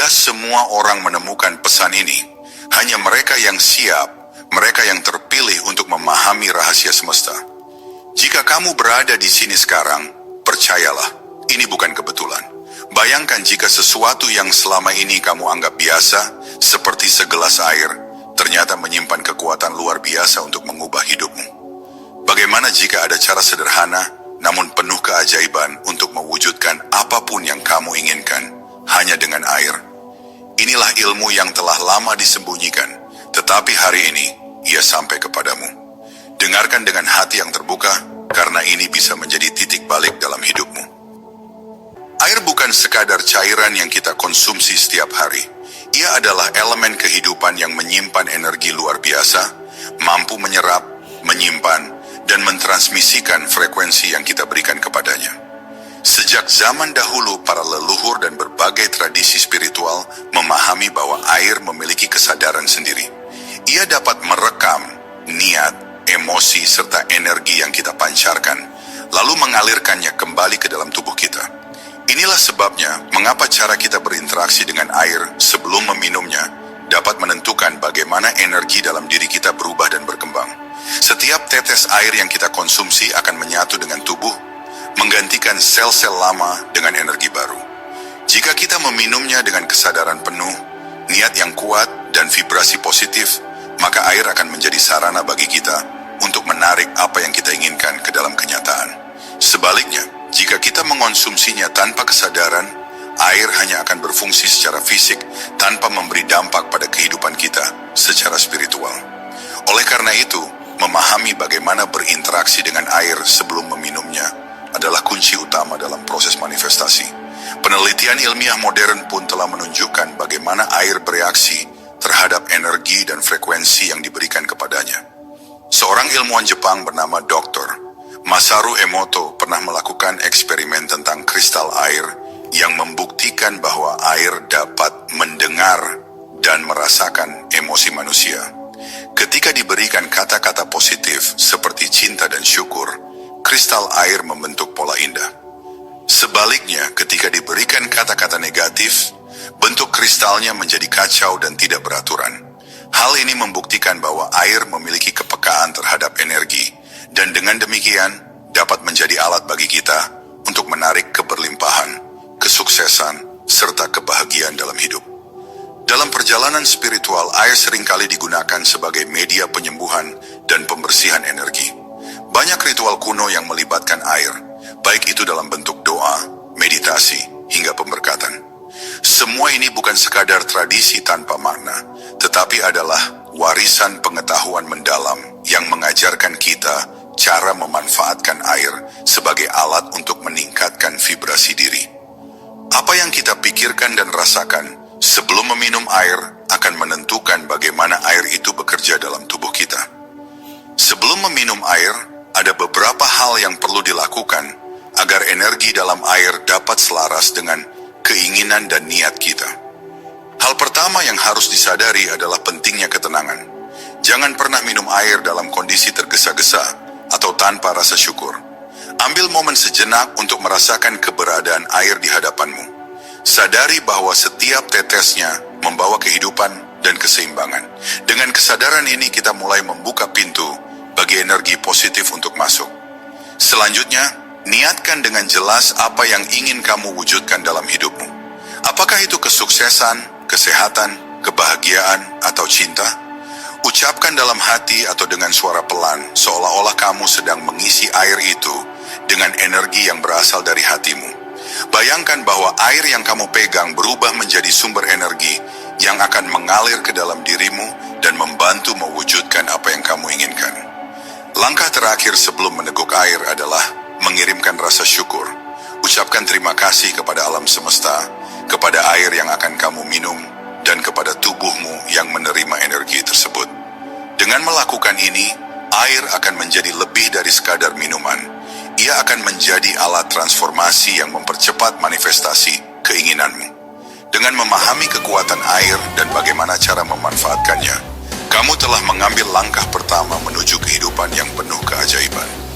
Tidak semua orang menemukan pesan ini. Hanya mereka yang siap, mereka yang terpilih untuk memahami rahasia semesta. Jika kamu berada di sini sekarang, percayalah, ini bukan kebetulan. Bayangkan jika sesuatu yang selama ini kamu anggap biasa, seperti segelas air, ternyata menyimpan kekuatan luar biasa untuk mengubah hidupmu. Bagaimana jika ada cara sederhana, namun penuh keajaiban untuk mewujudkan apapun yang kamu inginkan, hanya dengan air? Inilah ilmu yang telah lama disembunyikan, tetapi hari ini, ia sampai kepadamu. Dengarkan dengan hati yang terbuka, karena ini bisa menjadi titik balik dalam hidupmu. Air bukan sekadar cairan yang kita konsumsi setiap hari. Ia adalah elemen kehidupan yang menyimpan energi luar biasa, mampu menyerap, menyimpan, dan mentransmisikan frekuensi yang kita berikan kepadanya. Sejak zaman dahulu, para leluhur dan berbagai tradisi spiritual memahami bahwa air memiliki kesadaran sendiri. Ia dapat merekam niat, emosi, serta energi yang kita pancarkan, lalu mengalirkannya kembali ke dalam tubuh kita. Inilah sebabnya mengapa cara kita berinteraksi dengan air sebelum meminumnya dapat menentukan bagaimana energi dalam diri kita berubah dan berkembang. Setiap tetes air yang kita konsumsi akan menyatu dengan tubuh, menggantikan sel-sel lama dengan energi baru. Jika kita meminumnya dengan kesadaran penuh, niat yang kuat, dan vibrasi positif, maka air akan menjadi sarana bagi kita untuk menarik apa yang kita inginkan ke dalam kenyataan. Sebaliknya, jika kita mengonsumsinya tanpa kesadaran, air hanya akan berfungsi secara fisik tanpa memberi dampak pada kehidupan kita secara spiritual. Oleh karena itu, memahami bagaimana berinteraksi dengan air sebelum meminumnya adalah kunci utama dalam proses manifestasi. Penelitian ilmiah modern pun telah menunjukkan bagaimana air bereaksi terhadap energi dan frekuensi yang diberikan kepadanya. Seorang ilmuwan Jepang bernama Dr. Masaru Emoto pernah melakukan eksperimen tentang kristal air yang membuktikan bahwa air dapat mendengar dan merasakan emosi manusia. Ketika diberikan kata-kata positif seperti cinta dan syukur, kristal air membentuk pola indah. Sebaliknya, ketika diberikan kata-kata negatif, bentuk kristalnya menjadi kacau dan tidak beraturan. Hal ini membuktikan bahwa air memiliki kepekaan terhadap energi, dan dengan demikian dapat menjadi alat bagi kita untuk menarik keberlimpahan, kesuksesan, serta kebahagiaan dalam hidup. Dalam perjalanan spiritual, air seringkali digunakan sebagai media penyembuhan dan pembersihan energi. Banyak ritual kuno yang melibatkan air, baik itu dalam bentuk doa, meditasi, hingga pemberkatan. Semua ini bukan sekadar tradisi tanpa makna, tetapi adalah warisan pengetahuan mendalam yang mengajarkan kita cara memanfaatkan air sebagai alat untuk meningkatkan vibrasi diri. Apa yang kita pikirkan dan rasakan sebelum meminum air akan menentukan bagaimana air itu bekerja dalam tubuh kita. Sebelum meminum air, ada beberapa hal yang perlu dilakukan agar energi dalam air dapat selaras dengan keinginan dan niat kita. Hal pertama yang harus disadari adalah pentingnya ketenangan. Jangan pernah minum air dalam kondisi tergesa-gesa atau tanpa rasa syukur. Ambil momen sejenak untuk merasakan keberadaan air di hadapanmu. Sadari bahwa setiap tetesnya membawa kehidupan dan keseimbangan. Dengan kesadaran ini kita mulai membuka pintu bagi energi positif untuk masuk. Selanjutnya, niatkan dengan jelas apa yang ingin kamu wujudkan dalam hidupmu. Apakah itu kesuksesan, kesehatan, kebahagiaan, atau cinta? Ucapkan dalam hati atau dengan suara pelan, seolah-olah kamu sedang mengisi air itu dengan energi yang berasal dari hatimu. Bayangkan bahwa air yang kamu pegang berubah menjadi sumber energi yang akan mengalir ke dalam dirimu dan membantu mewujudkan apa yang kamu inginkan. Langkah terakhir sebelum meneguk air adalah mengirimkan rasa syukur. Ucapkan terima kasih kepada alam semesta, kepada air yang akan kamu minum, dan kepada tubuhmu yang menerima energi tersebut. Dengan melakukan ini, air akan menjadi lebih dari sekadar minuman. Ia akan menjadi alat transformasi yang mempercepat manifestasi keinginanmu. Dengan memahami kekuatan air dan bagaimana cara memanfaatkannya, kamu telah mengambil langkah pertama menuju kehidupan yang penuh keajaiban.